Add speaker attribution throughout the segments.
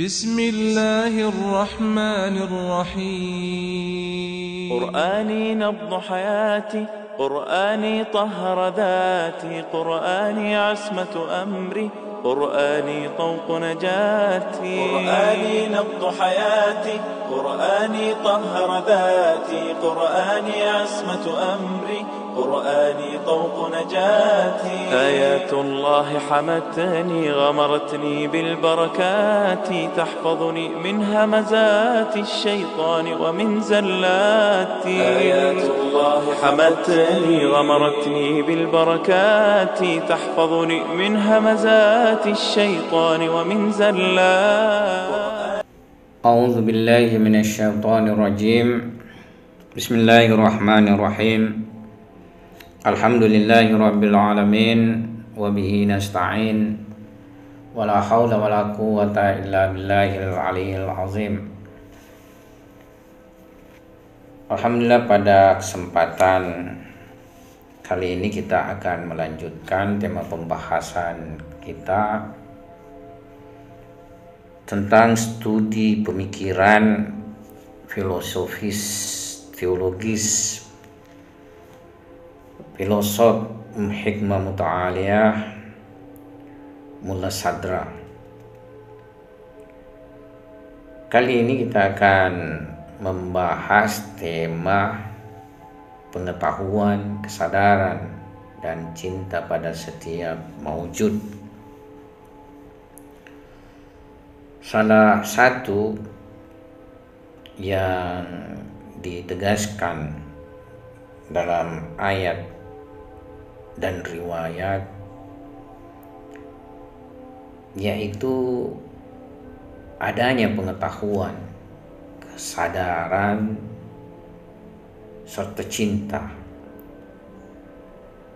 Speaker 1: بسم الله الرحمن الرحيم.
Speaker 2: قرآني نبض حياتي، قرآني طهر ذاتي، قرآني عصمة أمري، قرآني طوق نجاتي. قرآني نبض حياتي، قرآني طهر ذاتي، قرآني عصمة أمري، قرآني طوق نجاتي. آيات الله حمتني، غمرتني بالبركات، تحفظني من همزات الشيطان ومن زلاتي. آيات الله حمتني، غمرتني بالبركات، تحفظني من همزات الشيطان ومن زلاتي.
Speaker 3: أعوذ بالله من الشيطان الرجيم. بسم الله الرحمن الرحيم. الحمد لله رب العالمين وبه نستعين ولا حول ولا قوة إلا بالله العلي العظيم. Alhamdulillah, pada kesempatan kali ini kita akan melanjutkan tema pembahasan kita tentang studi pemikiran filosofis teologis filosof hikmah muta'aliyah Mulla Sadra. Kali ini kita akan membahas tema pengetahuan, kesadaran, dan cinta pada setiap maujud. Salah satu yang ditegaskan dalam ayat dan riwayat yaitu adanya pengetahuan, kesadaran, serta cinta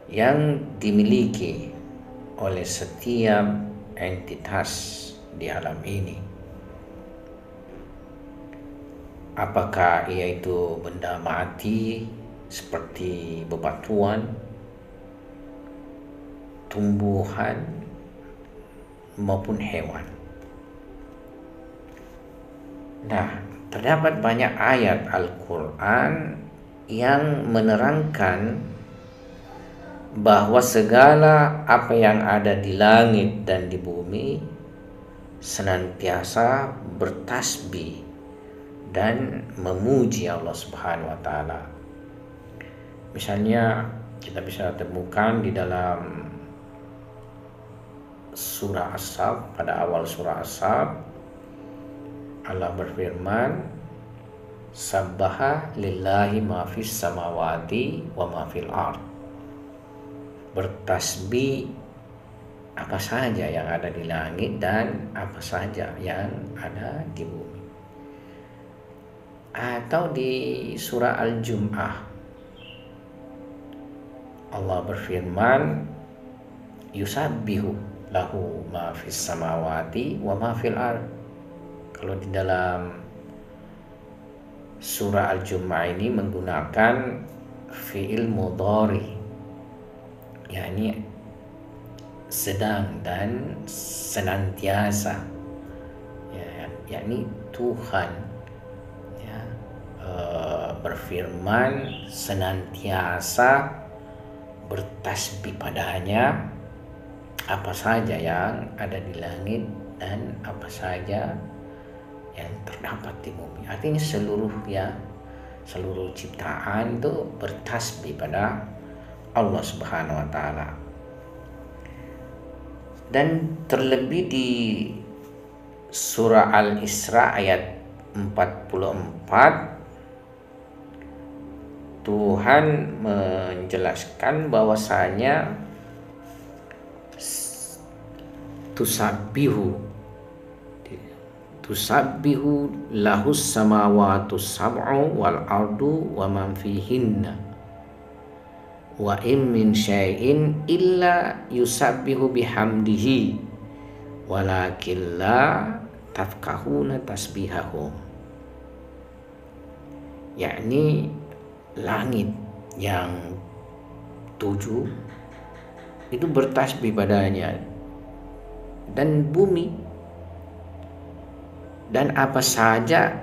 Speaker 3: yang dimiliki oleh setiap entitas di alam ini. Apakah ia itu benda mati seperti bebatuan, tumbuhan, maupun hewan. Nah, terdapat banyak ayat Al-Quran yang menerangkan bahwa segala apa yang ada di langit dan di bumi senantiasa bertasbih dan memuji Allah Subhanahu wa taala. Misalnya kita bisa temukan di dalam surah As-Saff, pada awal surah As-Saff Allah berfirman, Sabbaha lillahi ma fis samawati wa ma fil ard. Bertasbih apa saja yang ada di langit dan apa saja yang ada di bumi. Atau di surah Al-Jum'ah Allah berfirman, yusabbihu lahu ma fis samawati wa ma fil ard. Kalau di dalam surah Al-Jum'ah ini menggunakan fi'il mudhari, yakni sedang dan senantiasa, yakni Tuhan berfirman senantiasa bertasbih padanya apa saja yang ada di langit dan apa saja yang terdapat di bumi. Artinya seluruh ciptaan itu bertasbih pada Allah Subhanahu wa taala. Dan terlebih di surah Al-Isra ayat 44 Tuhan menjelaskan bahwasanya tusabbihu lahus samawatu sab'u wal ardu wa man fihinna wa in min syai'in illa yusabbihu bihamdihi walakin la tafqahuna tasbihahum. Yakni langit yang 7 itu bertasbih padanya, dan bumi dan apa saja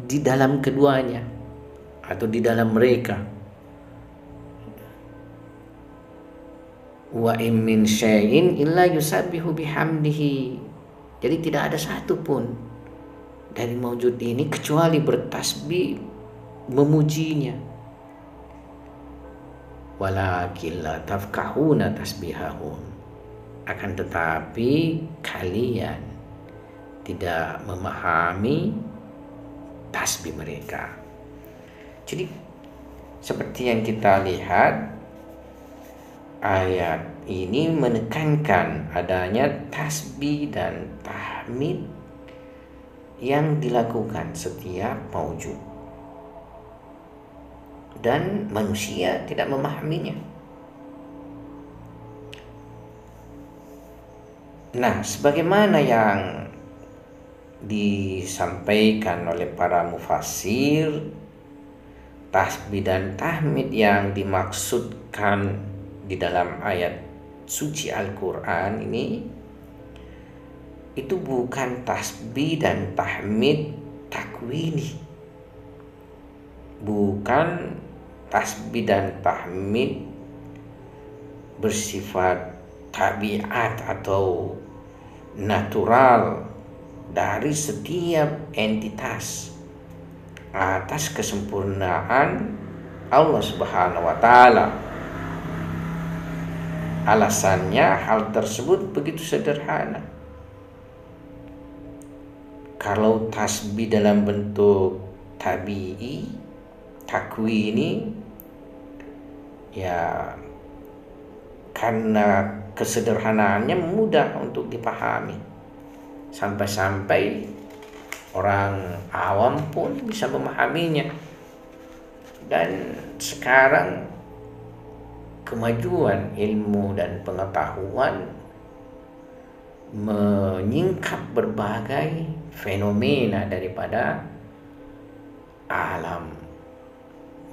Speaker 3: di dalam keduanya atau di dalam mereka. Wa in min syai'in illa yusabbihu bihamdihi. Jadi tidak ada satupun dari maujud ini kecuali bertasbih memujinya. Walakin la tafqahuna tasbihahum. Akan tetapi kalian tidak memahami tasbih mereka. Jadi seperti yang kita lihat, ayat ini menekankan adanya tasbih dan tahmid yang dilakukan setiap maujud, dan manusia tidak memahaminya. Nah, sebagaimana yang disampaikan oleh para mufassir, tasbih dan tahmid yang dimaksudkan di dalam ayat suci Al-Quran ini itu bukan tasbih dan tahmid takwini, bukan tasbih dan tahmid bersifat tabiat atau natural dari setiap entitas atas kesempurnaan Allah Subhanahu wa Ta'ala. Alasannya hal tersebut begitu sederhana. Kalau tasbih dalam bentuk tabi'i, takwini, ya karena kesederhanaannya mudah untuk dipahami. Sampai-sampai orang awam pun bisa memahaminya. Dan sekarang kemajuan ilmu dan pengetahuan menyingkap berbagai fenomena daripada alam,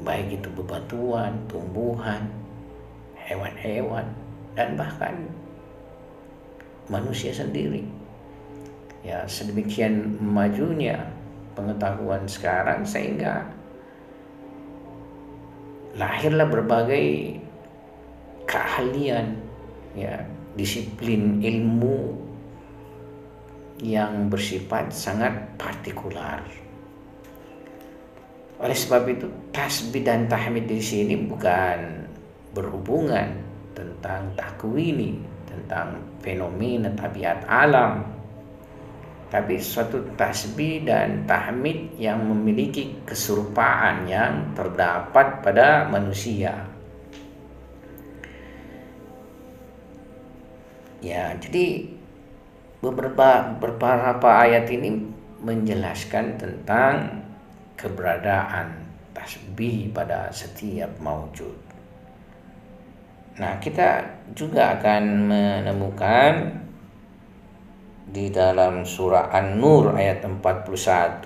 Speaker 3: baik itu bebatuan, tumbuhan, hewan-hewan, dan bahkan manusia sendiri. Ya, sedemikian majunya pengetahuan sekarang sehingga lahirlah berbagai keahlian, ya, disiplin ilmu yang bersifat sangat partikular. Oleh sebab itu, tasbih dan tahmid di sini bukan berhubungan tentang takwini, tentang fenomena tabiat alam, tapi suatu tasbih dan tahmid yang memiliki keserupaan yang terdapat pada manusia. Ya, jadi beberapa ayat ini menjelaskan tentang keberadaan tasbih pada setiap maujud. Nah, kita juga akan menemukan di dalam surah An-Nur ayat 41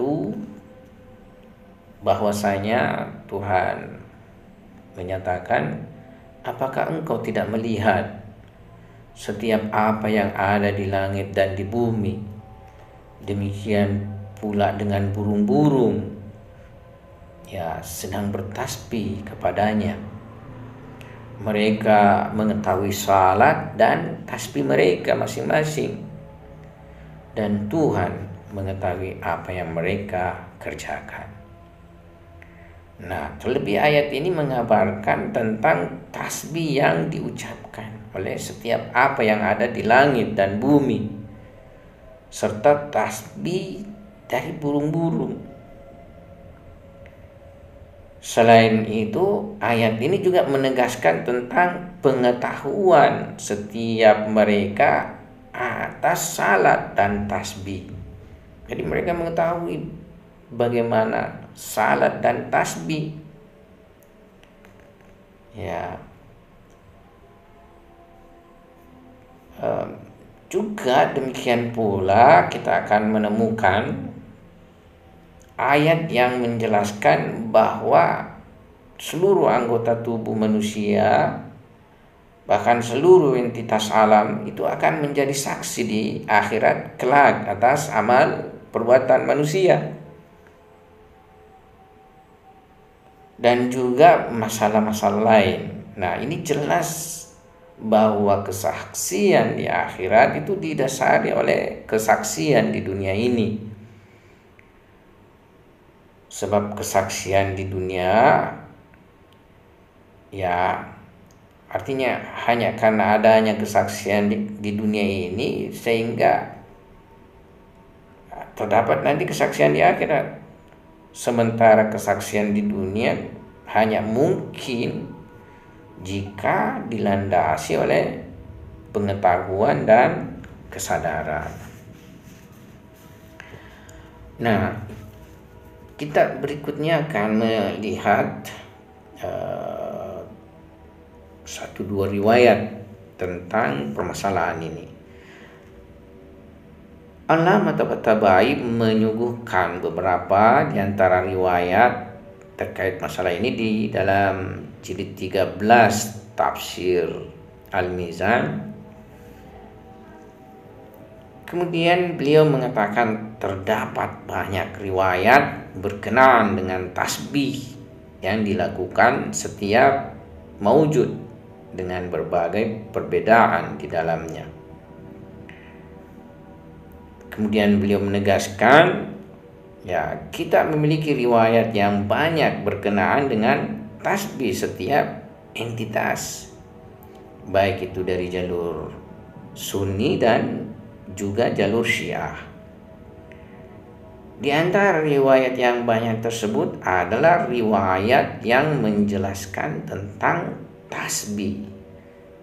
Speaker 3: bahwasanya Tuhan menyatakan, apakah engkau tidak melihat setiap apa yang ada di langit dan di bumi, demikian pula dengan burung-burung, ya, sedang bertasbih kepadanya. Mereka mengetahui salat dan tasbih mereka masing-masing, dan Tuhan mengetahui apa yang mereka kerjakan. Nah, terlebih ayat ini mengabarkan tentang tasbih yang diucapkan oleh setiap apa yang ada di langit dan bumi, serta tasbih dari burung-burung. Selain itu, ayat ini juga menegaskan tentang pengetahuan setiap mereka atas salat dan tasbih. Jadi mereka mengetahui bagaimana salat dan tasbih. Ya, juga demikian pula kita akan menemukan ayat yang menjelaskan bahwa seluruh anggota tubuh manusia, bahkan seluruh entitas alam itu akan menjadi saksi di akhirat kelak atas amal perbuatan manusia. Dan juga masalah-masalah lain. Nah, ini jelas bahwa kesaksian di akhirat itu didasari oleh kesaksian di dunia ini. Sebab kesaksian di dunia ya artinya hanya karena adanya kesaksian di dunia ini sehingga terdapat nanti kesaksian di akhirat. Sementara kesaksian di dunia hanya mungkin jika dilandasi oleh pengetahuan dan kesadaran. Nah, kita berikutnya akan melihat satu dua riwayat tentang permasalahan ini. Allamah Tabatabai menyuguhkan beberapa di antara riwayat terkait masalah ini di dalam jilid 13 Tafsir Al-Mizan. Kemudian beliau mengatakan terdapat banyak riwayat berkenaan dengan tasbih yang dilakukan setiap maujud dengan berbagai perbedaan di dalamnya. Kemudian beliau menegaskan, ya, kita memiliki riwayat yang banyak berkenaan dengan tasbih setiap entitas, baik itu dari jalur Sunni dan juga jalur Syiah. Di antara riwayat yang banyak tersebut adalah riwayat yang menjelaskan tentang tasbih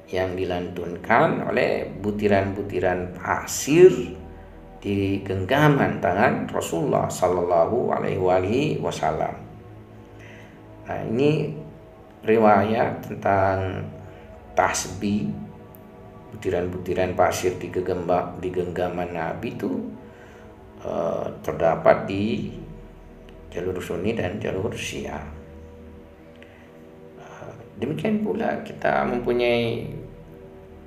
Speaker 3: yang dilantunkan oleh butiran-butiran pasir di genggaman tangan Rasulullah Sallallahu Alaihi Wasallam. Nah, ini riwayat tentang tasbih butiran-butiran pasir di genggaman Nabi itu terdapat di jalur Sunni dan jalur Syiah. Demikian pula kita mempunyai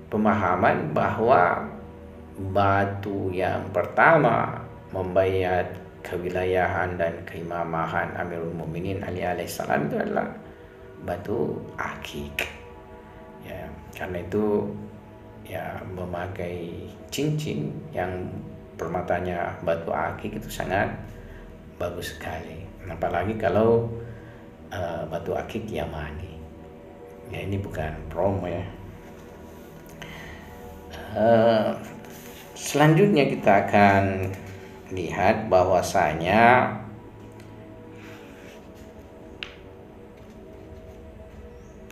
Speaker 3: pemahaman bahwa batu yang pertama membaiat kewilayahan dan keimamahan Amirul Mukminin Ali alaihissalam itu adalah batu akik. Ya, karena itu ya memakai cincin yang permatanya batu akik itu sangat bagus sekali. Apalagi kalau batu akik Yamani. Ya, ini bukan promo ya. Selanjutnya kita akan lihat bahwasanya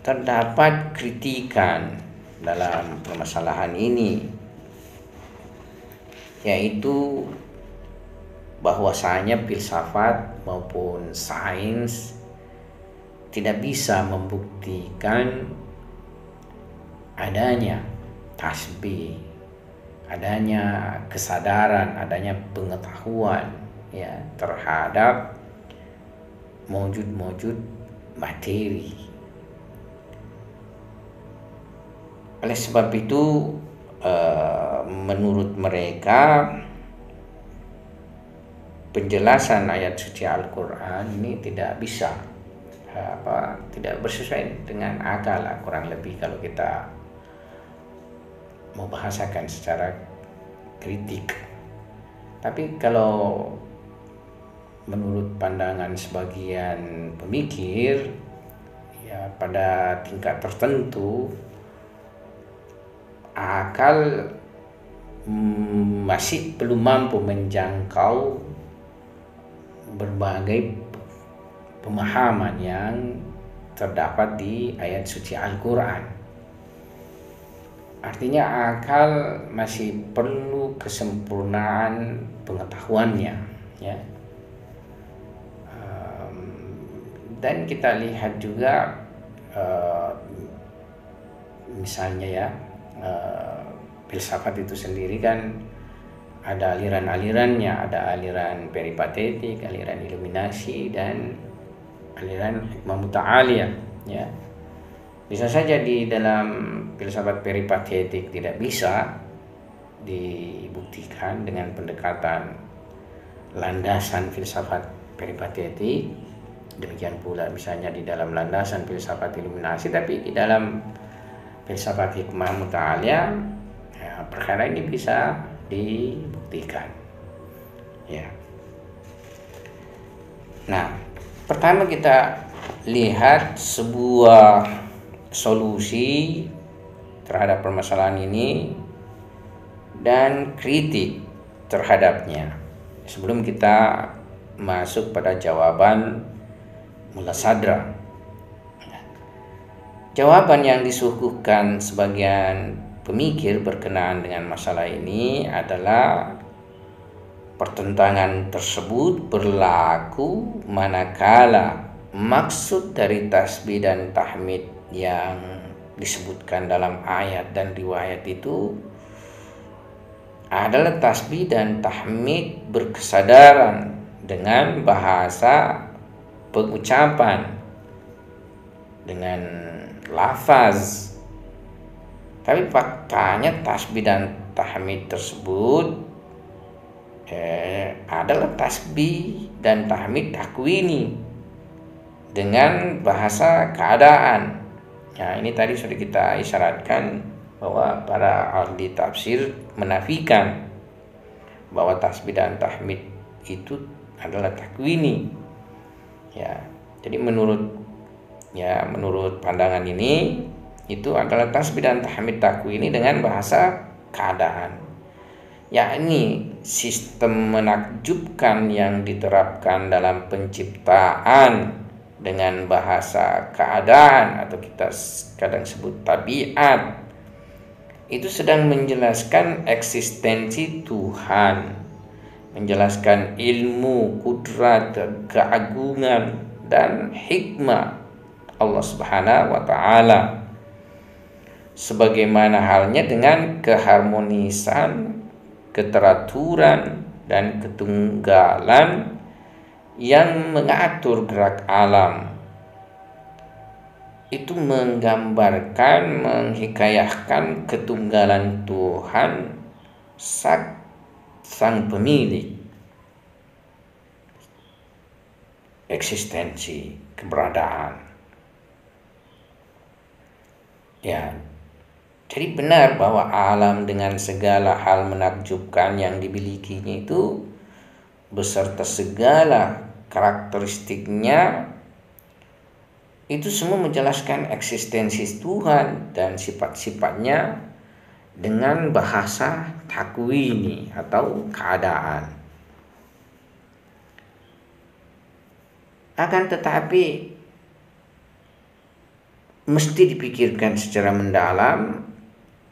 Speaker 3: terdapat kritikan dalam permasalahan ini, yaitu bahwasanya filsafat maupun sains tidak bisa membuktikan adanya tasbih, adanya kesadaran, adanya pengetahuan ya terhadap mawjud-mawjud materi. Oleh sebab itu menurut mereka penjelasan ayat suci Al-Quran ini tidak bisa tidak bersesuaian dengan akal kurang lebih kalau kita mau bahasakan secara kritik. Tapi kalau menurut pandangan sebagian pemikir ya pada tingkat tertentu akal masih belum mampu menjangkau berbagai pemahaman yang terdapat di ayat suci Al-Quran. Artinya akal masih perlu kesempurnaan pengetahuannya ya. Dan kita lihat juga misalnya ya filsafat itu sendiri kan ada aliran-alirannya, ada aliran peripatetik, aliran iluminasi, dan aliran hikmah muta'aliyah ya. Bisa saja di dalam filsafat peripatetik tidak bisa dibuktikan dengan pendekatan landasan filsafat peripatetik, demikian pula misalnya di dalam landasan filsafat iluminasi, tapi di dalam filsafat hikmah muta'aliyah ya, perkara ini bisa dibuktikan. Ya. Nah, pertama kita lihat sebuah solusi terhadap permasalahan ini dan kritik terhadapnya. Sebelum kita masuk pada jawaban mulasadra. Jawaban yang disuguhkan sebagian pemikir berkenaan dengan masalah ini adalah pertentangan tersebut berlaku manakala maksud dari tasbih dan tahmid yang disebutkan dalam ayat dan riwayat itu adalah tasbih dan tahmid berkesadaran dengan bahasa pengucapan, dengan lafaz. Tapi faktanya tasbih dan tahmid tersebut adalah tasbih dan tahmid takwini dengan bahasa keadaan. Nah, ini tadi sudah kita isyaratkan bahwa para ahli tafsir menafikan bahwa tasbih dan tahmid itu adalah takwini. Ya, jadi menurut pandangan ini itu adalah tasbih dan tahmid takwini dengan bahasa keadaan. Yakni sistem menakjubkan yang diterapkan dalam penciptaan dengan bahasa keadaan atau kita kadang sebut tabiat itu sedang menjelaskan eksistensi Tuhan, menjelaskan ilmu, kudrat, keagungan dan hikmah Allah Subhanahu wa taala. Sebagaimana halnya dengan keharmonisan, keteraturan dan ketunggalan yang mengatur gerak alam. Itu menggambarkan, menghikayahkan ketunggalan Tuhan sang pemilik eksistensi, keberadaan. Ya, jadi benar bahwa alam dengan segala hal menakjubkan yang dimilikinya itu beserta segala karakteristiknya itu semua menjelaskan eksistensi Tuhan dan sifat-sifatnya dengan bahasa takwini atau keadaan. Akan tetapi mesti dipikirkan secara mendalam,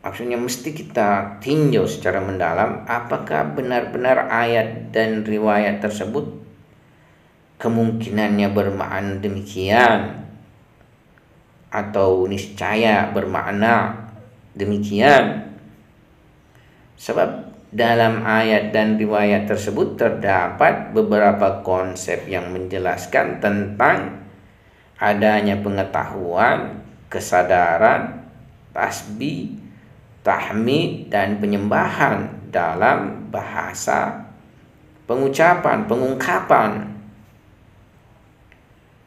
Speaker 3: maksudnya mesti kita tinjau secara mendalam apakah benar-benar ayat dan riwayat tersebut kemungkinannya bermakna demikian atau niscaya bermakna demikian. Sebab dalam ayat dan riwayat tersebut terdapat beberapa konsep yang menjelaskan tentang adanya pengetahuan, kesadaran, tasbih, tahmid dan penyembahan dalam bahasa pengucapan, pengungkapan.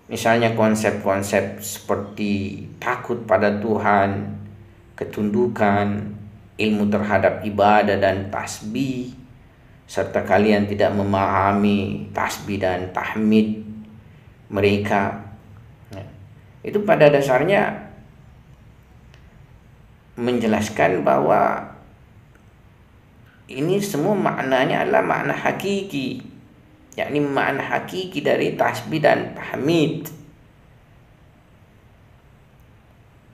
Speaker 3: Misalnya konsep-konsep seperti takut pada Tuhan, ketundukan, ilmu terhadap ibadah dan tasbih, serta kalian tidak memahami tasbih dan tahmid mereka. Itu pada dasarnya menjelaskan bahwa ini semua maknanya adalah makna hakiki, yakni makna hakiki dari tasbih dan tahmid,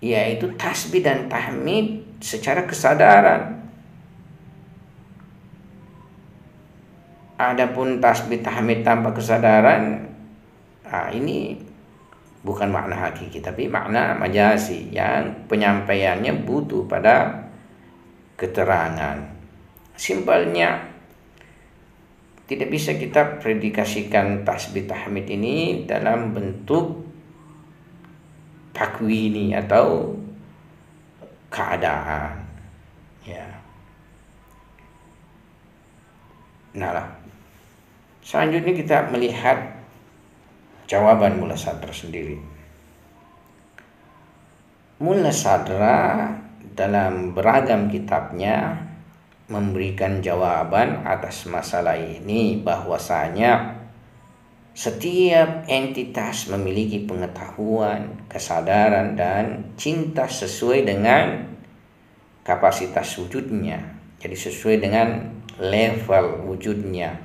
Speaker 3: yaitu tasbih dan tahmid secara kesadaran. Adapun tasbih tahmid tanpa kesadaran, ini bukan makna hakiki tapi makna majazi yang penyampaiannya butuh pada keterangan. Simpelnya, tidak bisa kita predikasikan tasbih tahmid ini dalam bentuk takwini atau keadaan. Ya. Nah, Selanjutnya kita melihat jawaban Mulla Sadra sendiri. Mulla Sadra dalam beragam kitabnya memberikan jawaban atas masalah ini, bahwasanya setiap entitas memiliki pengetahuan, kesadaran, dan cinta sesuai dengan kapasitas wujudnya. Jadi sesuai dengan level wujudnya.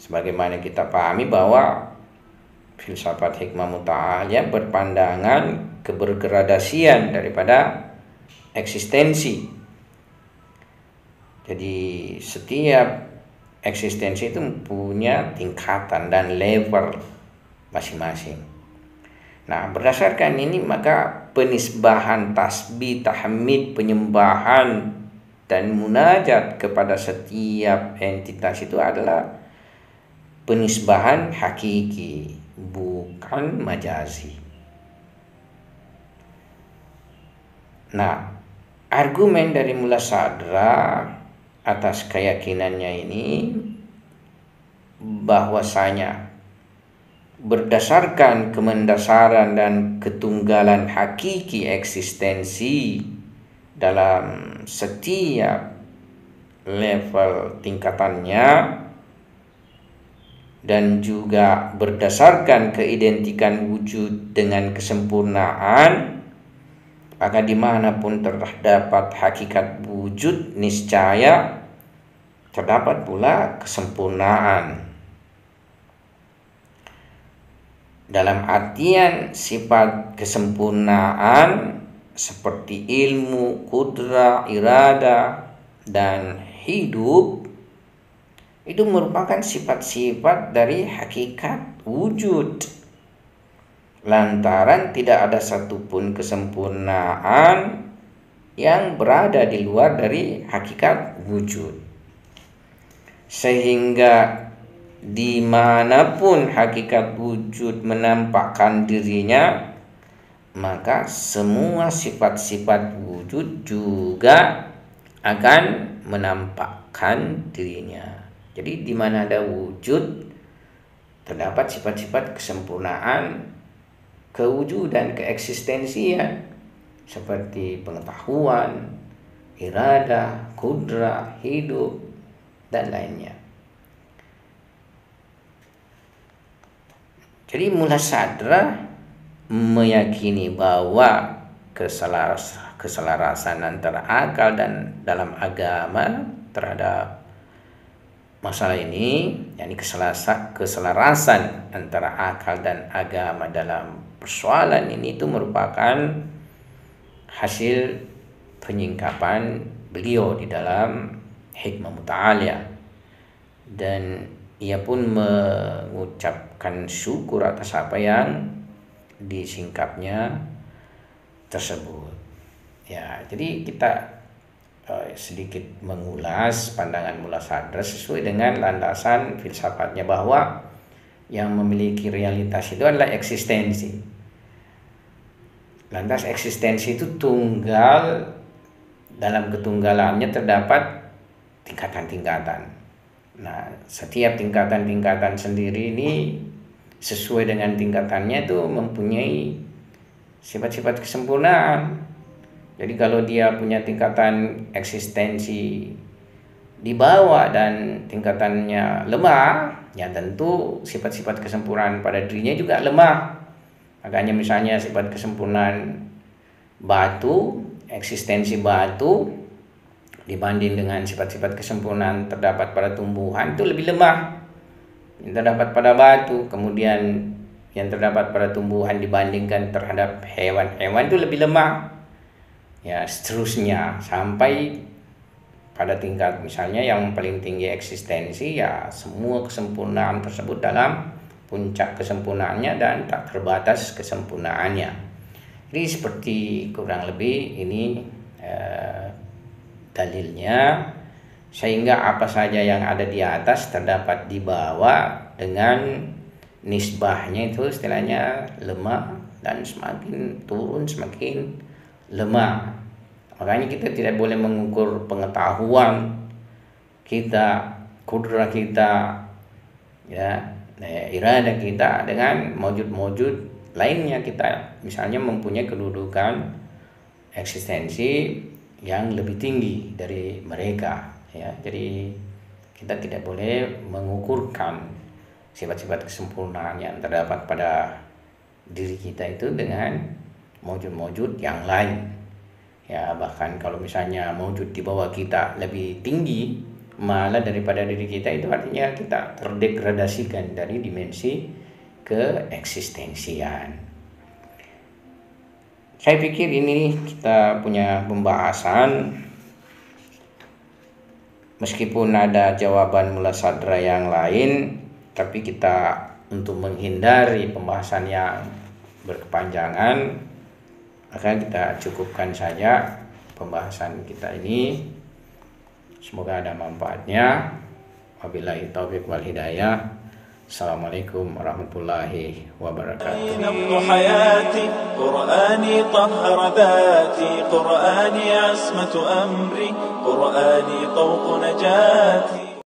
Speaker 3: Sebagaimana kita pahami bahwa filsafat hikmah muta'aliyah berpandangan kebergradasian daripada eksistensi. Jadi setiap eksistensi itu punya tingkatan dan level masing-masing. Nah, berdasarkan ini maka penisbahan tasbih, tahmid, penyembahan dan munajat kepada setiap entitas itu adalah penisbahan hakiki, bukan majazi. Nah, argumen dari Mulla Sadra atas keyakinannya ini bahwasanya berdasarkan kemendasaran dan ketunggalan hakiki eksistensi dalam setiap level tingkatannya, dan juga berdasarkan keidentikan wujud dengan kesempurnaan, maka dimanapun terdapat hakikat wujud, niscaya terdapat pula kesempurnaan. Dalam artian sifat kesempurnaan seperti ilmu, kudrah, irada, dan hidup itu merupakan sifat-sifat dari hakikat wujud. Lantaran tidak ada satupun kesempurnaan yang berada di luar dari hakikat wujud. Sehingga dimanapun hakikat wujud menampakkan dirinya, maka semua sifat-sifat wujud juga akan menampakkan dirinya. Jadi di mana ada wujud terdapat sifat-sifat kesempurnaan, kewujudan, keeksistensian seperti pengetahuan, irada, kudrah, hidup, dan lainnya. Jadi Mulla Sadra meyakini bahwa keselarasan antara akal dan dalam agama terhadap masalah ini, yakni keselarasan antara akal dan agama dalam persoalan ini itu merupakan hasil penyingkapan beliau di dalam hikmah muta'aliyah, dan ia pun mengucapkan syukur atas apa yang disingkapnya tersebut. Ya, jadi kita sedikit mengulas pandangan Mulla Sadra sesuai dengan landasan filsafatnya, bahwa yang memiliki realitas itu adalah eksistensi. Lantas eksistensi itu tunggal, dalam ketunggalannya terdapat tingkatan-tingkatan. Nah, setiap tingkatan-tingkatan sendiri ini sesuai dengan tingkatannya itu mempunyai sifat-sifat kesempurnaan. Jadi kalau dia punya tingkatan eksistensi di bawah dan tingkatannya lemah, ya tentu sifat-sifat kesempurnaan pada dirinya juga lemah. Makanya misalnya sifat kesempurnaan batu, eksistensi batu dibanding dengan sifat-sifat kesempurnaan terdapat pada tumbuhan itu lebih lemah. Yang terdapat pada batu, kemudian yang terdapat pada tumbuhan dibandingkan terhadap hewan-hewan itu lebih lemah. Ya, seterusnya sampai pada tingkat misalnya yang paling tinggi eksistensi, ya semua kesempurnaan tersebut dalam puncak kesempurnaannya dan tak terbatas kesempurnaannya. Jadi seperti kurang lebih ini dalilnya, sehingga apa saja yang ada di atas terdapat di bawah dengan nisbahnya itu istilahnya lemah, dan semakin turun semakin lemah. Makanya kita tidak boleh mengukur pengetahuan kita, kudrah kita, ya, iradah kita dengan mawjud-mawjud lainnya. Kita misalnya mempunyai kedudukan eksistensi yang lebih tinggi dari mereka, ya. Jadi kita tidak boleh mengukurkan sifat-sifat kesempurnaan yang terdapat pada diri kita itu dengan mawjud-mawjud yang lain. Ya, bahkan kalau misalnya mawjud di bawah kita lebih tinggi malah daripada diri kita, itu artinya kita terdegradasikan dari dimensi keeksistensian. Saya pikir ini kita punya pembahasan, meskipun ada jawaban mula sadra yang lain, tapi kita untuk menghindari pembahasan yang berkepanjangan, maka kita cukupkan saja pembahasan kita ini. Semoga ada manfaatnya. Wabillahi taufiq wal hidayah. Assalamualaikum warahmatullahi wabarakatuh.
Speaker 2: نبض حياتي قرآني طهر ذاتي قرآني عصمة أمري قرآني طوق نجاتي